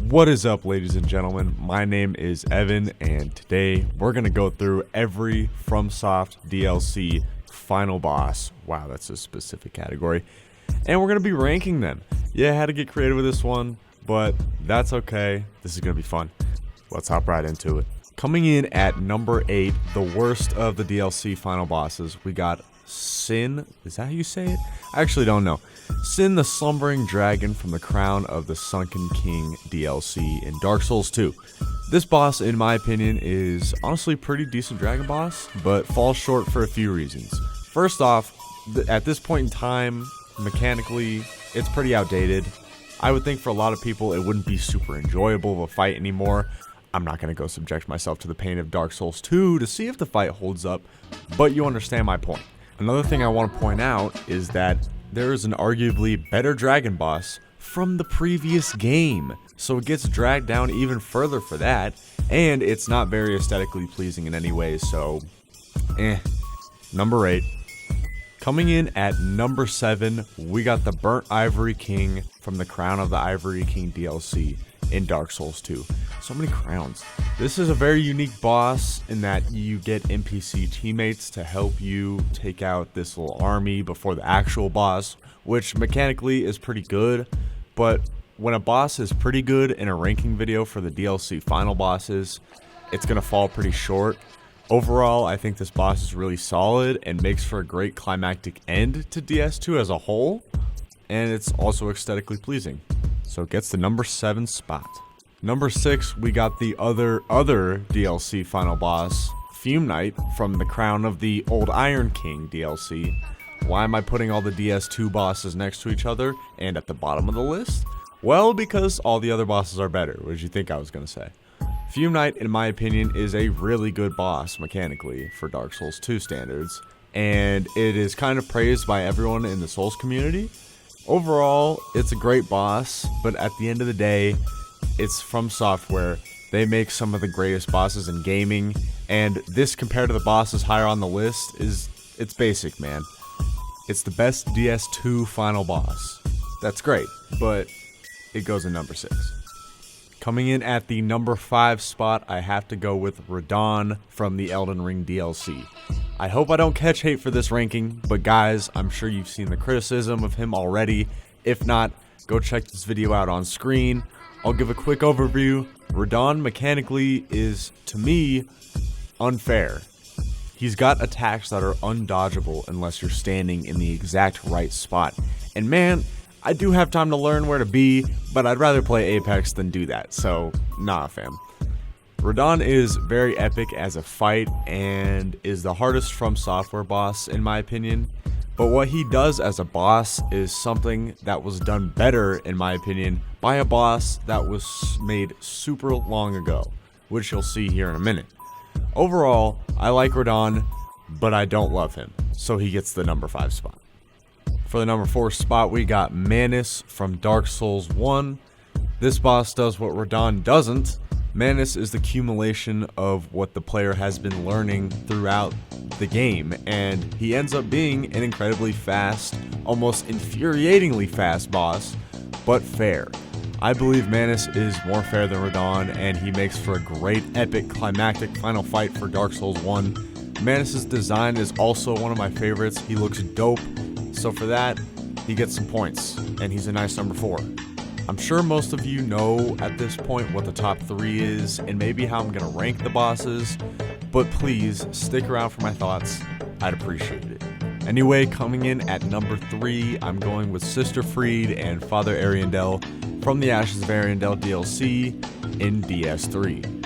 What is up, ladies and gentlemen? My name is Evan, and today we're going to go through every FromSoft DLC final boss. Wow, that's a specific category. And we're going to be ranking them. Yeah, I had to get creative with this one, but that's okay. This is going to be fun. Let's hop right into it. Coming in at number 8, the worst of the DLC final bosses, we got Sin. Is that how you say it? I actually don't know. Sin, the slumbering dragon from the Crown of the Sunken King DLC in Dark Souls 2. This boss, in my opinion, is honestly a pretty decent dragon boss, but falls short for a few reasons. First off, at this point in time, mechanically, it's pretty outdated. I would think for a lot of people it wouldn't be super enjoyable of a fight anymore. I'm not going to go subject myself to the pain of Dark Souls 2 to see if the fight holds up, but you understand my point. Another thing I want to point out is that there is an arguably better dragon boss from the previous game, so it gets dragged down even further for that, and it's not very aesthetically pleasing in any way, so Number 8. Coming in at number 7, we got the Burnt Ivory King from the Crown of the Ivory King DLC in Dark Souls 2. So many crowns. This is a very unique boss in that you get NPC teammates to help you take out this little army before the actual boss, which mechanically is pretty good, but when a boss is pretty good in a ranking video for the DLC final bosses, it's going to fall pretty short. Overall, I think this boss is really solid and makes for a great climactic end to DS2 as a whole, and it's also aesthetically pleasing. So it gets the number 7 spot. Number 6, we got the other DLC final boss, Fume Knight from the Crown of the Old Iron King DLC. Why am I putting all the DS2 bosses next to each other and at the bottom of the list? Well, because all the other bosses are better. What did you think I was going to say? Fume Knight, in my opinion, is a really good boss mechanically for Dark Souls 2 standards, and it is kind of praised by everyone in the Souls community. Overall, it's a great boss, but at the end of the day, it's FromSoftware. They make some of the greatest bosses in gaming, and this compared to the bosses higher on the list it's basic, man. It's the best DS2 final boss. That's great, but it goes in number 6. Coming in at the number 5 spot, I have to go with Radahn from the Elden Ring DLC. I hope I don't catch hate for this ranking, but guys, I'm sure you've seen the criticism of him already. If not, go check this video out on screen. I'll give a quick overview. Radahn mechanically is, to me, unfair. He's got attacks that are undodgeable unless you're standing in the exact right spot. And man, I do have time to learn where to be, but I'd rather play Apex than do that, so nah fam. Radahn is very epic as a fight and is the hardest FromSoftware boss in my opinion, but what he does as a boss is something that was done better in my opinion by a boss that was made super long ago, which you'll see here in a minute. Overall, I like Radahn, but I don't love him, so he gets the number 5 spot. For the number 4 spot, we got Manus from Dark Souls 1. This boss does what Radahn doesn't. Manus is the accumulation of what the player has been learning throughout the game, and he ends up being an incredibly fast, almost infuriatingly fast boss, but fair. I believe Manus is more fair than Radahn, and he makes for a great, epic, climactic final fight for Dark Souls 1. Manus' design is also one of my favorites. He looks dope. So for that, he gets some points, and he's a nice number 4. I'm sure most of you know at this point what the top 3 is, and maybe how I'm going to rank the bosses, but please stick around for my thoughts. I'd appreciate it. Anyway, coming in at number 3, I'm going with Sister Fried and Father Ariandel from the Ashes of Ariandel DLC in DS3.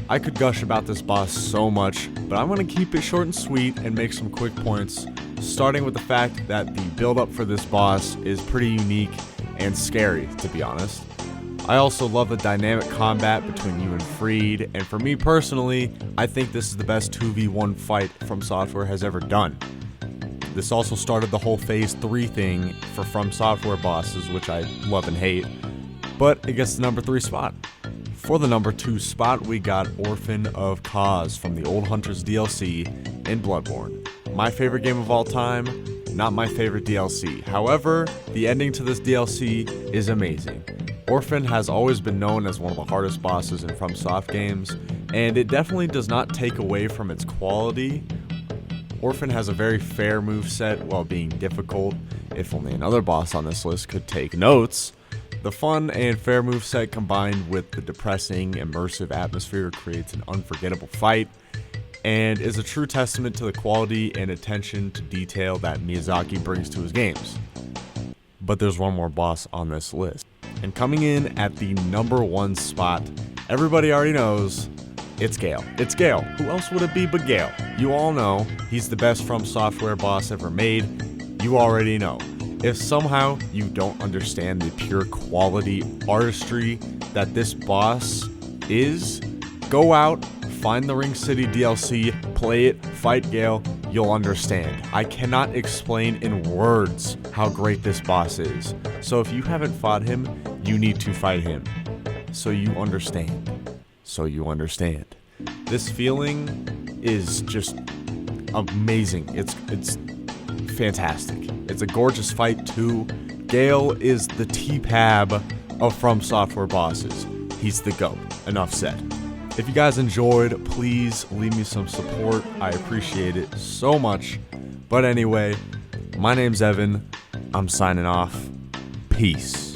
I could gush about this boss so much, but I'm going to keep it short and sweet and make some quick points, starting with the fact that the build-up for this boss is pretty unique and scary, to be honest. I also love the dynamic combat between you and Fried, and for me personally, I think this is the best 2v1 fight FromSoftware has ever done. This also started the whole Phase 3 thing for FromSoftware bosses, which I love and hate, but it gets the number 3 spot. For the number 2 spot, we got Orphan of Cause from the Old Hunters DLC in Bloodborne. My favorite game of all time, not my favorite DLC. However, the ending to this DLC is amazing. Orphan has always been known as one of the hardest bosses in FromSoft games, and it definitely does not take away from its quality. Orphan has a very fair moveset while being difficult. If only another boss on this list could take notes. The fun and fair moveset combined with the depressing, immersive atmosphere creates an unforgettable fight, and is a true testament to the quality and attention to detail that Miyazaki brings to his games. But there's one more boss on this list. And coming in at the number 1 spot, everybody already knows, it's Gale. It's Gale. Who else would it be but Gale? You all know he's the best FromSoftware boss ever made. You already know. If somehow you don't understand the pure quality artistry that this boss is, go out, find the Ring City DLC, play it, fight Gale, you'll understand. I cannot explain in words how great this boss is. So if you haven't fought him, you need to fight him. So you understand. So you understand. This feeling is just amazing. It's fantastic. It's a gorgeous fight too. Gale is the T-Pab of FromSoftware bosses. He's the GOAT. Enough said. If you guys enjoyed, please leave me some support. I appreciate it so much. But anyway, my name's Evan. I'm signing off. Peace.